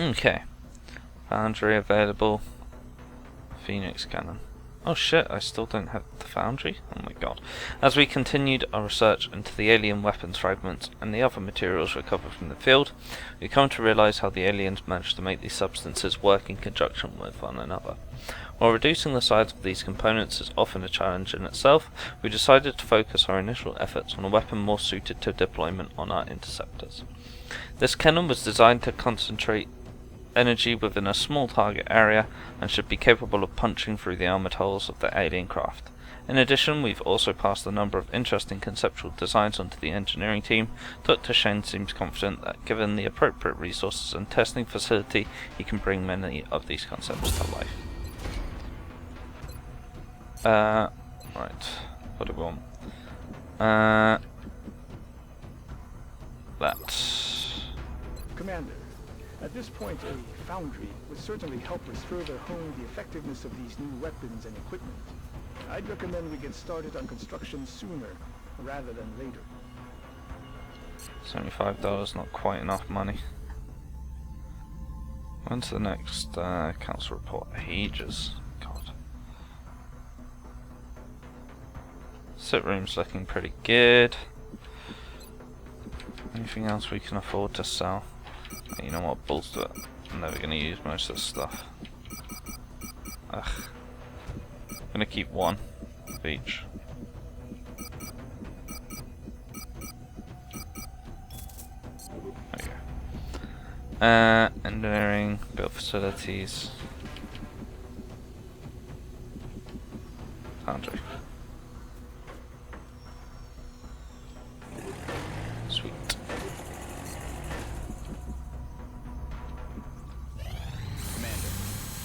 Okay. Foundry available. Phoenix cannon. Oh shit, I still don't have the foundry? Oh my god. As we continued our research into the alien weapons fragments and the other materials recovered from the field, we come to realise how the aliens managed to make these substances work in conjunction with one another. While reducing the size of these components is often a challenge in itself, we decided to focus our initial efforts on a weapon more suited to deployment on our interceptors. This cannon was designed to concentrate energy within a small target area and should be capable of punching through the armoured hulls of the alien craft. In addition, we've also passed a number of interesting conceptual designs onto the engineering team. Dr. Shen seems confident that given the appropriate resources and testing facility, he can bring many of these concepts to life. Right, what do we want? That. Commander, at this point a foundry would certainly help us further hone the effectiveness of these new weapons and equipment. I'd recommend we get started on construction sooner rather than later. $75, not quite enough money. When's the next council report? Ages. God. Sit room's looking pretty good. Anything else we can afford to sell? You know what, balls to it. I'm never going to use most of this stuff. Ugh. I'm going to keep one of each. There you go. Engineering, build facilities. Foundry. Sweet.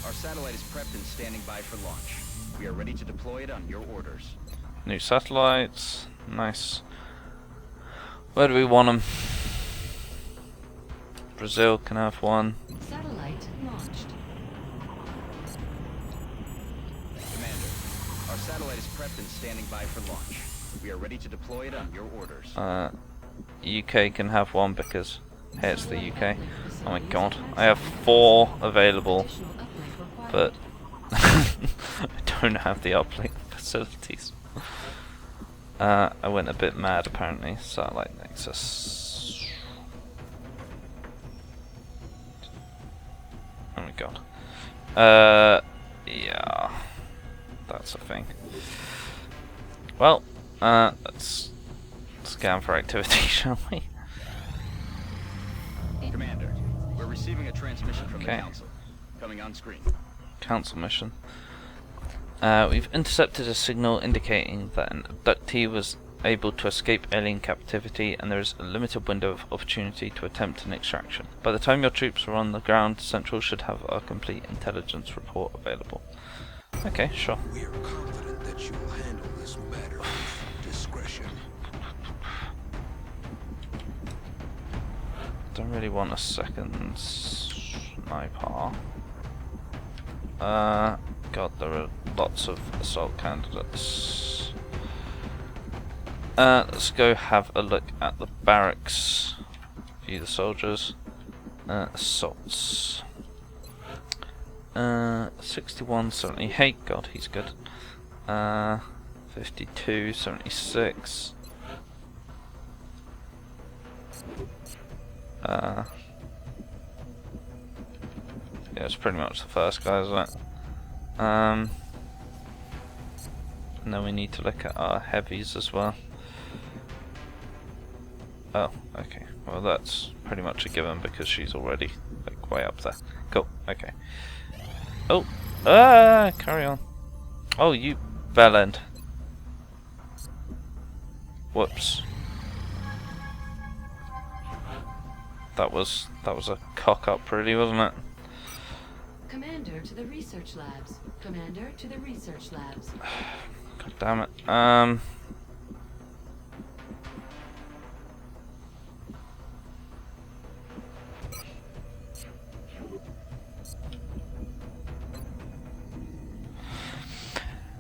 Our satellite is prepped and standing by for launch. We are ready to deploy it on your orders. New satellites. Nice. Where do we want them? Brazil can have one. Satellite launched. Commander, our satellite is prepped and standing by for launch. We are ready to deploy it on your orders. UK can have one because, hey, it's the UK. Oh my god. I have 4 available, but I don't have the uplink facilities. I went a bit mad apparently. Satellite Nexus. Oh my god. Yeah. That's a thing. Well, let's scan for activity, shall we? Commander, we're receiving a transmission from the Council. Coming on screen. Council mission. We've intercepted a signal indicating that an abductee was able to escape alien captivity, and there is a limited window of opportunity to attempt an extraction. By the time your troops are on the ground, Central should have a complete intelligence report available. Okay, sure. We are confident that you will handle this matter with discretion. Don't really want a second sniper. God, there are lots of assault candidates. Let's go have a look at the barracks. View the soldiers. Assaults. 61, 78. God, he's good. 52, 76. Yeah, it's pretty much the first guy, isn't it? And then we need to look at our heavies as well. Oh, okay. Well, that's pretty much a given because she's already like way up there. Cool. Okay. Oh, carry on. Oh, you bellend. Whoops. That was a cock up, really, wasn't it? Commander to the research labs. Commander to the research labs. God damn it.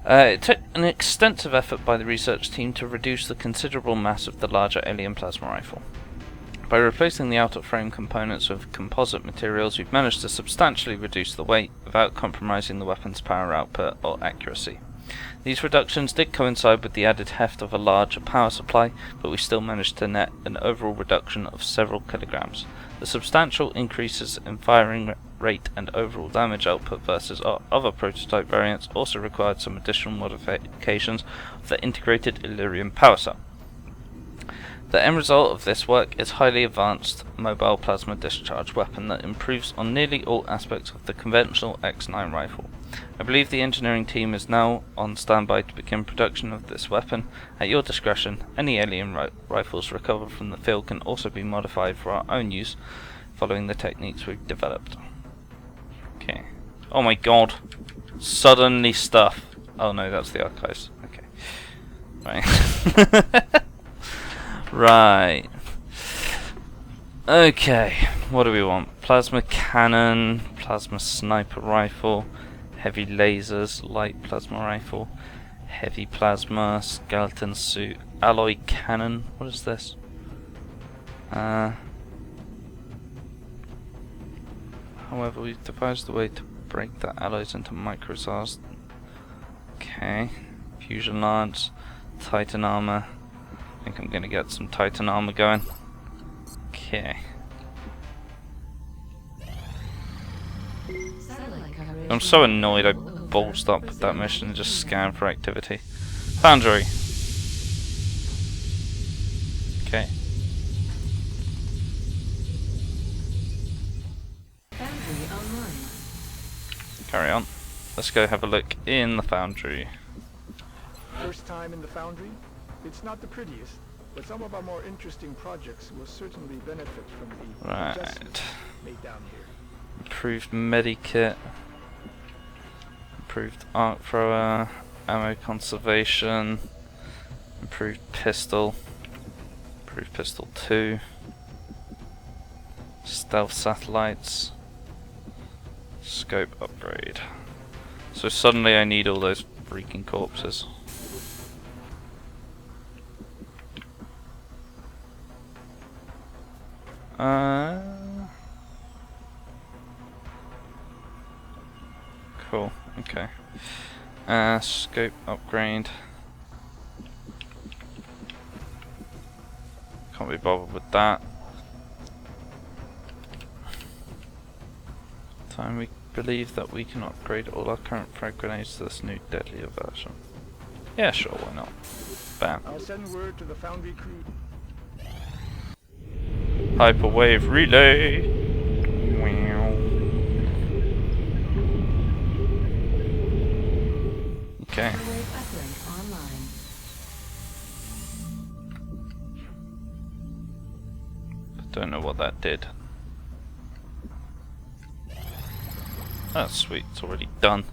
It took an extensive effort by the research team to reduce the considerable mass of the larger alien plasma rifle. By replacing the outer frame components with composite materials, we've managed to substantially reduce the weight without compromising the weapon's power output or accuracy. These reductions did coincide with the added heft of a larger power supply, but we still managed to net an overall reduction of several kilograms. The substantial increases in firing rate and overall damage output versus our other prototype variants also required some additional modifications of the integrated Illyrium power cell. The end result of this work is a highly advanced mobile plasma discharge weapon that improves on nearly all aspects of the conventional X9 rifle. I believe the engineering team is now on standby to begin production of this weapon. At your discretion, any alien rifles recovered from the field can also be modified for our own use, following the techniques we've developed. Okay. Oh my god. Suddenly stuff. Oh no, that's the archives. Okay. Right. Right. Okay. What do we want? Plasma cannon, plasma sniper rifle, heavy lasers, light plasma rifle, heavy plasma, skeleton suit, alloy cannon. What is this? However, we've devised a way to break the alloys into microsars. Okay. Fusion lance, titan armor. I think I'm gonna get some titan armor going. Okay. I'm so annoyed I ballsed up with that mission and just scanned for activity. Foundry. Okay. Foundry online. Carry on. Let's go have a look in the foundry. First time in the foundry? It's not the prettiest, but some of our more interesting projects will certainly benefit from the adjustments made down here. Improved medikit. Improved arc thrower. Ammo conservation. Improved pistol. Improved pistol 2. Stealth satellites. Scope upgrade. So suddenly I need all those freaking corpses. Cool, okay. Scope upgrade. Can't be bothered with that. Time we believe that we can upgrade all our current frag grenades to this new deadlier version. Yeah, sure, why not? Bam. I'll send word to the foundry crew. Hyperwave relay. Wow. Okay. Hyperwave uplink online. Don't know what that did. That's sweet, it's already done.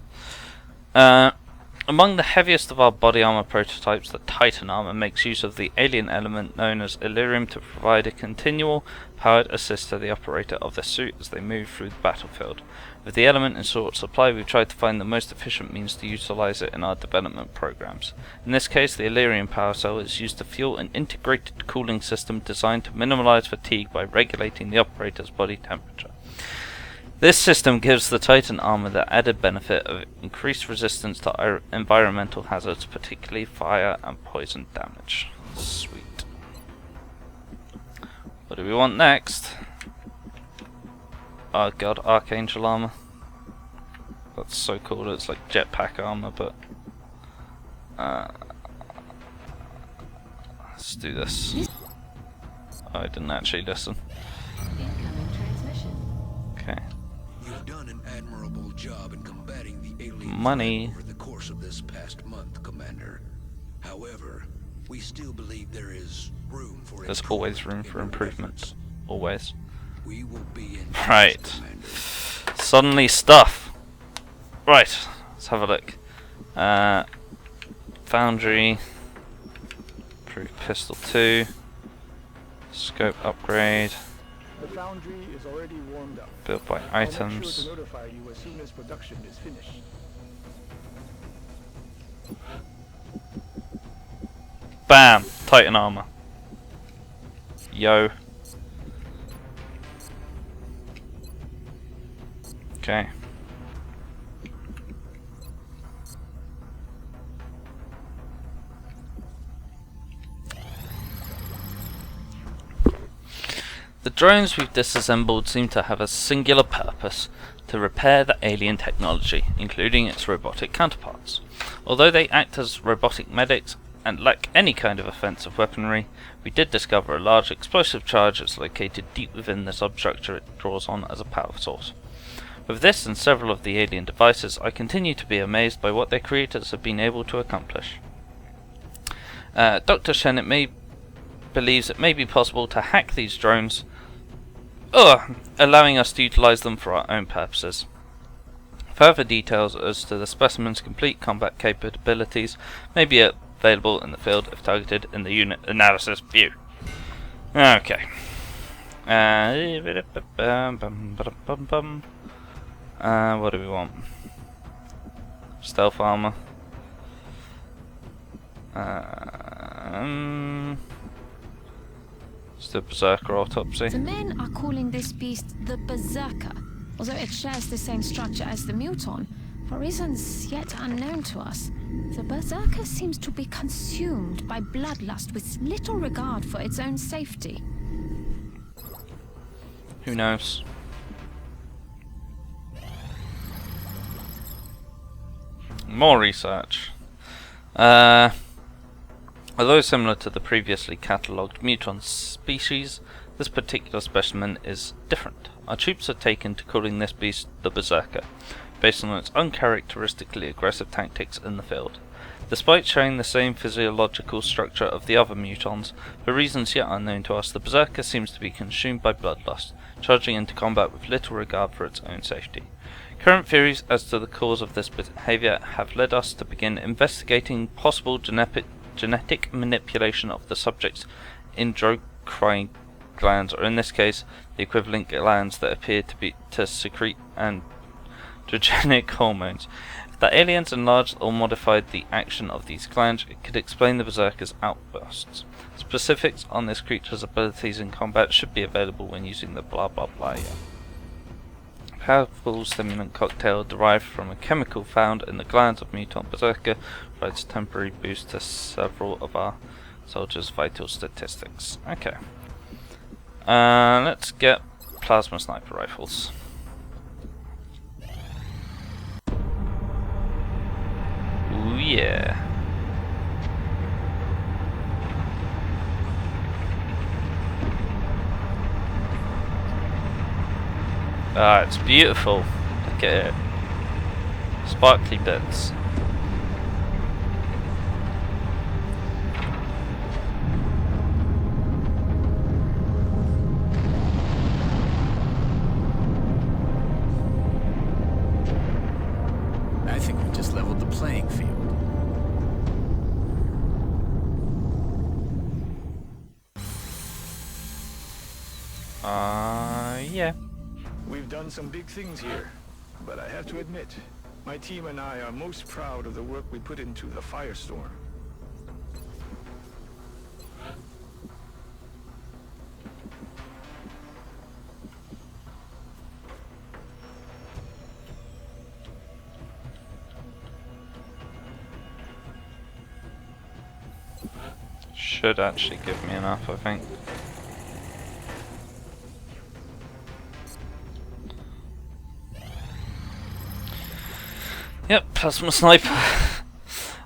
Among the heaviest of our body armor prototypes, the Titan armor makes use of the alien element known as Illyrium to provide a continual powered assist to the operator of the suit as they move through the battlefield. With the element in short supply, we've tried to find the most efficient means to utilize it in our development programs. In this case, the Illyrium power cell is used to fuel an integrated cooling system designed to minimize fatigue by regulating the operator's body temperature. This system gives the Titan armor the added benefit of increased resistance to environmental hazards, particularly fire and poison damage. Sweet. What do we want next? Oh god, Archangel armor. That's so cool, it's like jetpack armor, but... let's do this. Oh, I didn't actually listen. Incoming transmission. Okay. You've done an admirable job in combating the alien Money. threat over the course of this past month, Commander. However, we still believe there is room for There's always room improvement for in our improvement. efforts. Always. We will be in Right. touch, Commander. Suddenly stuff. Right, let's have a look. Foundry. Improved pistol 2. Scope upgrade. The foundry is already warmed up. Built by I'll make items. sure to notify you as soon as production is finished. Bam! Titan armor. Yo. Okay. The drones we've disassembled seem to have a singular purpose: to repair the alien technology, including its robotic counterparts. Although they act as robotic medics and lack any kind of offensive weaponry, we did discover a large explosive charge that's located deep within the substructure it draws on as a power source. With this and several of the alien devices, I continue to be amazed by what their creators have been able to accomplish. Dr. Shen believes it may be possible to hack these drones, allowing us to utilize them for our own purposes. Further details as to the specimen's complete combat capabilities may be available in the field if targeted in the unit analysis view. Okay. What do we want? Stealth armor. It's the Berserker autopsy. The men are calling this beast the Berserker, although it shares the same structure as the Muton. For reasons yet unknown to us, the Berserker seems to be consumed by bloodlust with little regard for its own safety. Who knows? More research. Although similar to the previously catalogued Muton species, this particular specimen is different. Our troops are taken to calling this beast the Berserker, based on its uncharacteristically aggressive tactics in the field. Despite showing the same physiological structure of the other Mutons, for reasons yet unknown to us, the Berserker seems to be consumed by bloodlust, charging into combat with little regard for its own safety. Current theories as to the cause of this behavior have led us to begin investigating possible genetic manipulation of the subject's endocrine glands, or in this case, the equivalent glands that appear to secrete androgenic hormones. If the aliens enlarged or modified the action of these glands, it could explain the Berserker's outbursts. Specifics on this creature's abilities in combat should be available when using the blah blah blah. Powerful stimulant cocktail derived from a chemical found in the glands of Mutant Berserker provides a temporary boost to several of our soldiers' vital statistics. Okay. Let's get plasma sniper rifles. Ooh yeah. Ah, it's beautiful. Look at it. Sparkly bits. I think we just leveled the playing field. Yeah. We've done some big things here, but I have to admit, my team and I are most proud of the work we put into the Firestorm. Should actually give me enough, I think. Yep, plasma sniper.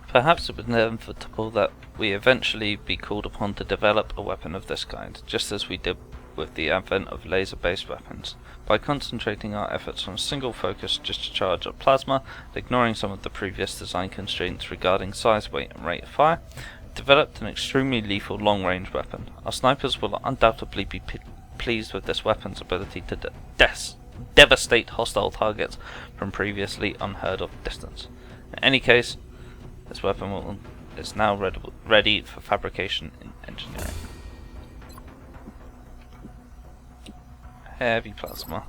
Perhaps it was inevitable that we eventually be called upon to develop a weapon of this kind, just as we did with the advent of laser-based weapons. By concentrating our efforts on a single focused discharge of plasma, and ignoring some of the previous design constraints regarding size, weight and rate of fire, we developed an extremely lethal long-range weapon. Our snipers will undoubtedly be pleased with this weapon's ability to devastate hostile targets from previously unheard of distance. In any case, this weapon is now ready for fabrication in engineering. Heavy plasma.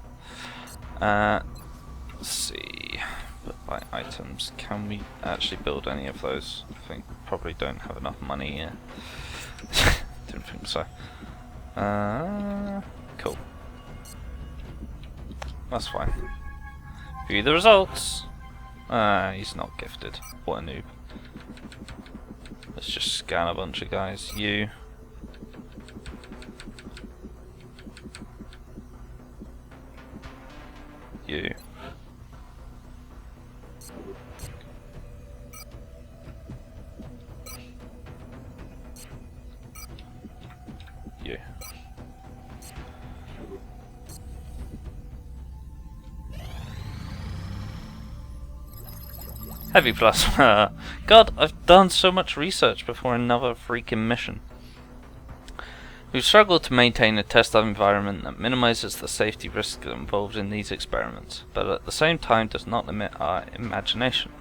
Let's see. But by items, can we actually build any of those? I think probably don't have enough money here. Didn't think so. Cool. That's fine. View the results. He's not gifted. What a noob. Let's just scan a bunch of guys. You. You. You. Heavy plasma. God, I've done so much research before another freaking mission. We've struggled to maintain a test environment that minimizes the safety risks involved in these experiments, but at the same time does not limit our imagination.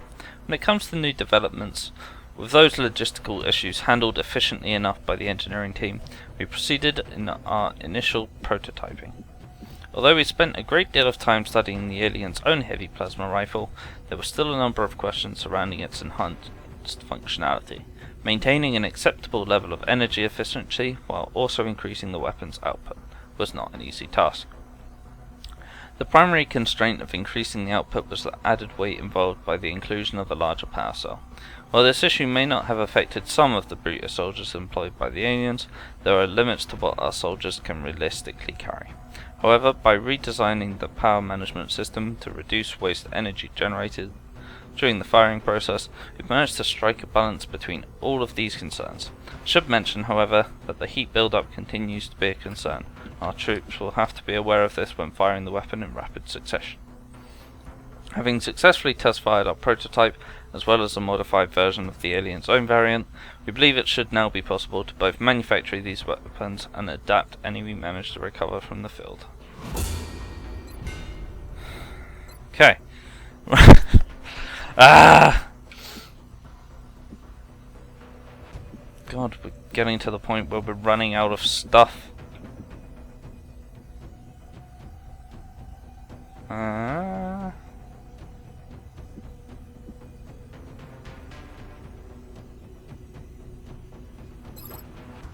When it comes to new developments, with those logistical issues handled efficiently enough by the engineering team, we proceeded in our initial prototyping. Although we spent a great deal of time studying the alien's own heavy plasma rifle, there were still a number of questions surrounding its enhanced functionality. Maintaining an acceptable level of energy efficiency while also increasing the weapon's output was not an easy task. The primary constraint of increasing the output was the added weight involved by the inclusion of a larger power cell. While this issue may not have affected some of the brute soldiers employed by the aliens, there are limits to what our soldiers can realistically carry. However, by redesigning the power management system to reduce waste energy generated during the firing process, we've managed to strike a balance between all of these concerns. I should mention, however, that the heat build-up continues to be a concern. Our troops will have to be aware of this when firing the weapon in rapid succession. Having successfully test-fired our prototype, as well as a modified version of the alien's own variant, we believe it should now be possible to both manufacture these weapons and adapt any we manage to recover from the field. Okay. God, we're getting to the point where we're running out of stuff.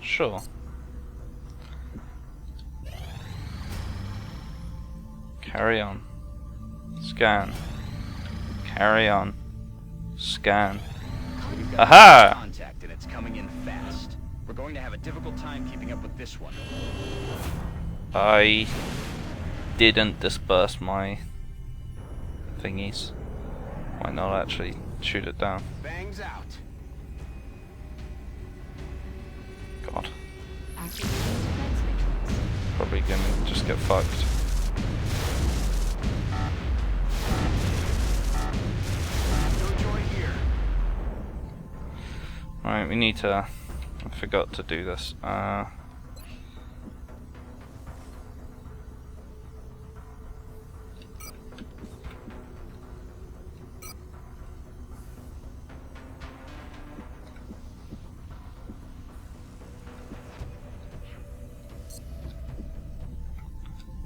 Sure. Carry on. Scan. Carry on. Scan. Aha! Contact, and it's coming in fast. We're going to have a difficult time keeping up with this one. I didn't disperse my thingies. Why not actually shoot it down? Bangs out. God. Activating defense matrix. Probably gonna just get fucked. No joy here. Right, we need to... I forgot to do this.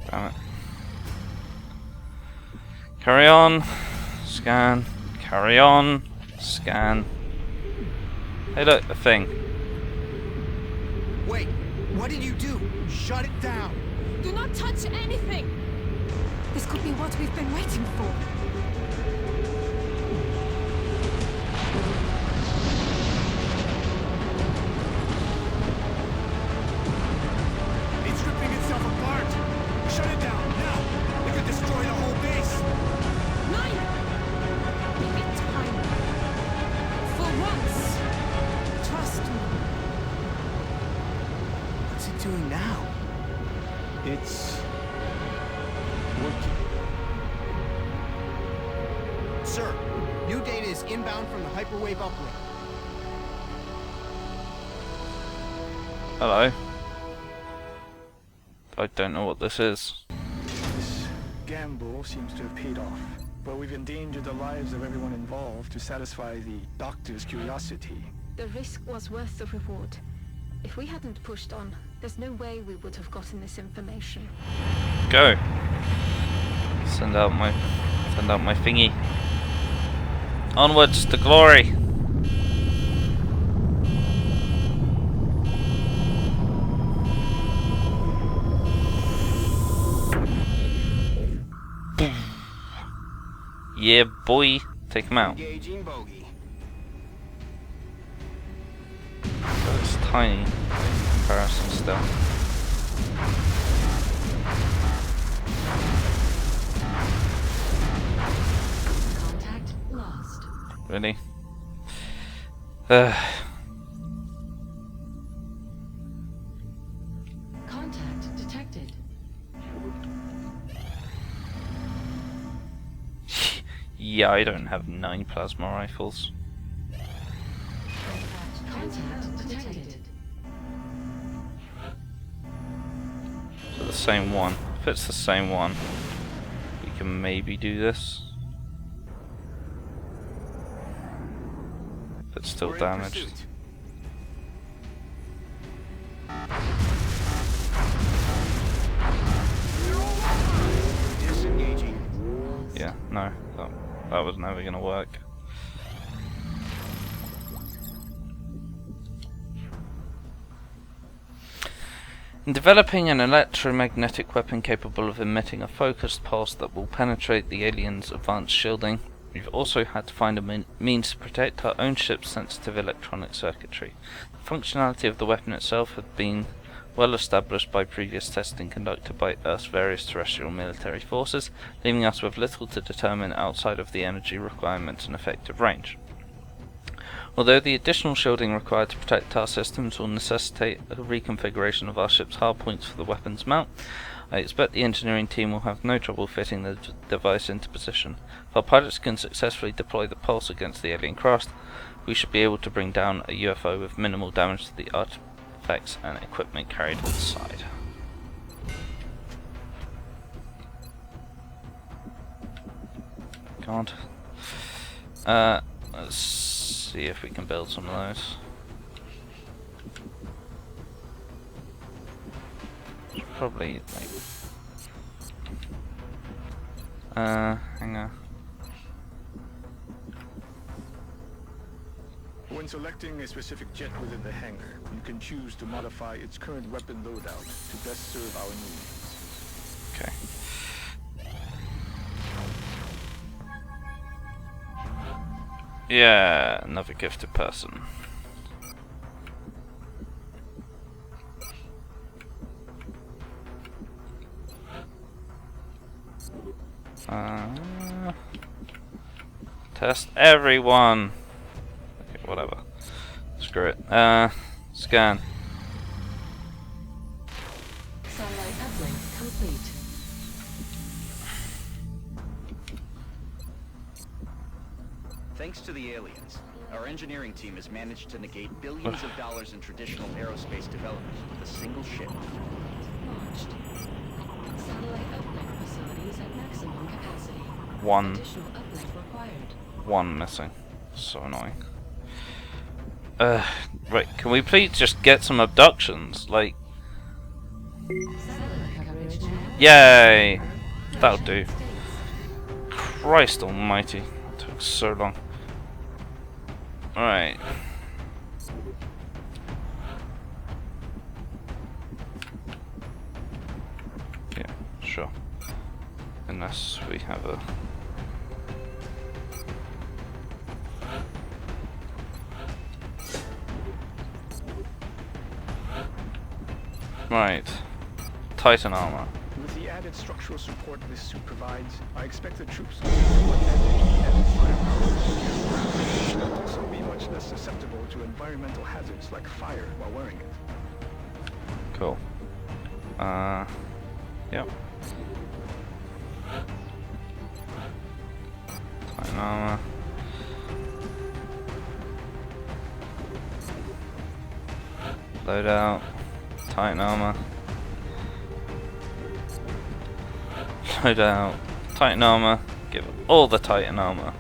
Damn it. Carry on. Scan. Carry on. Scan. Hey look, the thing. Wait, what did you do? Shut it down! Do not touch anything! This could be what we've been waiting for. It's ripping itself apart! Shut it down, now! It could destroy the whole base! Nine! Give it time. For once. Trust me. What's it doing now? It's working. Sir, new data is inbound from the hyperwave uplink. Hello. I don't know what this is. This gamble seems to have paid off, but we've endangered the lives of everyone involved to satisfy the doctor's curiosity. The risk was worth the reward. If we hadn't pushed on, there's no way we would have gotten this information. Go. Send out my thingy. Onwards to glory. Yeah, boy. Take him out. Engaging bogey. So it's tiny in comparison still. Contact lost. Really? Contact detected. Yeah, I don't have 9 plasma rifles. Contact detected. So the same one. If it's the same one, we can maybe do this. If it's still We're in damaged. pursuit. Disengaging. Yeah, no, that was never gonna work. In developing an electromagnetic weapon capable of emitting a focused pulse that will penetrate the alien's advanced shielding, we've also had to find a means to protect our own ship's sensitive electronic circuitry. The functionality of the weapon itself had been well established by previous testing conducted by Earth's various terrestrial military forces, leaving us with little to determine outside of the energy requirements and effective range. Although the additional shielding required to protect our systems will necessitate a reconfiguration of our ship's hardpoints for the weapon's mount, I expect the engineering team will have no trouble fitting the device into position. If our pilots can successfully deploy the pulse against the alien craft, we should be able to bring down a UFO with minimal damage to the artifacts and equipment carried inside. God. Let's see if we can build some of those. Probably like hang on. When selecting a specific jet within the hangar, you can choose to modify its current weapon loadout to best serve our needs. Okay. Yeah, another gifted person. Test everyone. Okay, whatever. Screw it. Scan. Satellite uplink complete. Thanks to the aliens, our engineering team has managed to negate billions of dollars in traditional aerospace development with a single ship. Launched. Satellite uplink facilities at maximum capacity. One Additional uplink required. missing. So annoying. Right, can we please just get some abductions? Like, Satellite coverage now. yay! That'll do. Christ almighty. It took so long. Alright. Yeah, sure. Unless we have a... Right. Titan armor. With the added structural support this suit provides, I expect the troops to be more advantage and firepower. They'll also be much less susceptible to environmental hazards like fire while wearing it. Cool. Yep. Titan armor. Loadout. Titan armor. Loadout. Titan armor. Give all the Titan armor.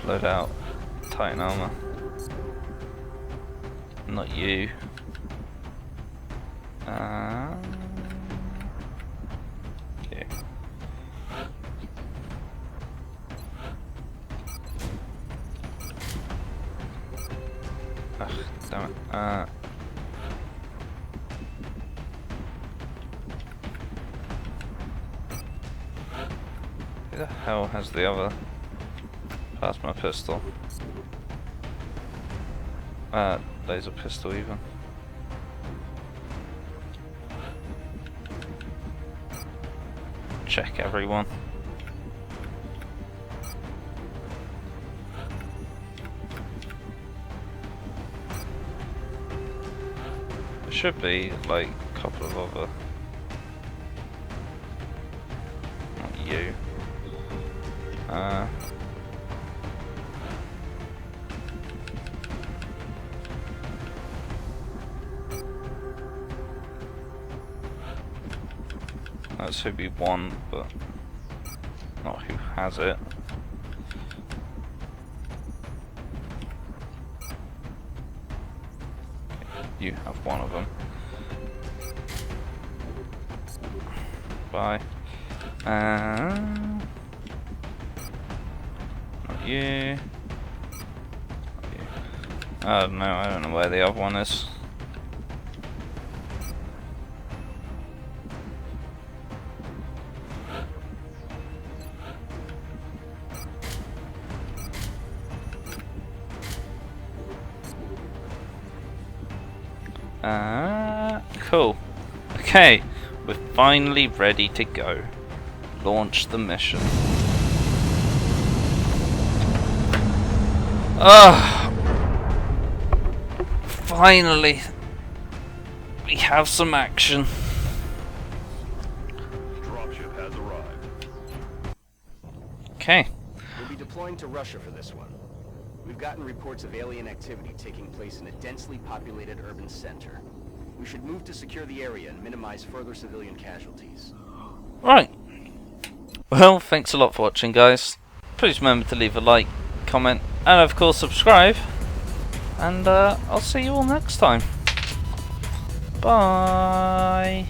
Loadout. Titan armor. Not you. Okay. Ugh, damn it. Who the hell has the other Plasma pistol. Laser pistol even. Check everyone. There should be like a couple of other. Not you. That's who we want, but not who has it. You have one of them. Bye. Not you. Not you. Oh no, I don't know where the other one is. Cool. Okay, we're finally ready to go. Launch the mission. Finally, we have some action. Dropship has arrived. Okay. We'll be deploying to Russia for this one. We've gotten reports of alien activity taking place in a densely populated urban center. We should move to secure the area and minimize further civilian casualties. Right. Well, thanks a lot for watching, guys. Please remember to leave a like, comment, and of course subscribe. And I'll see you all next time. Bye.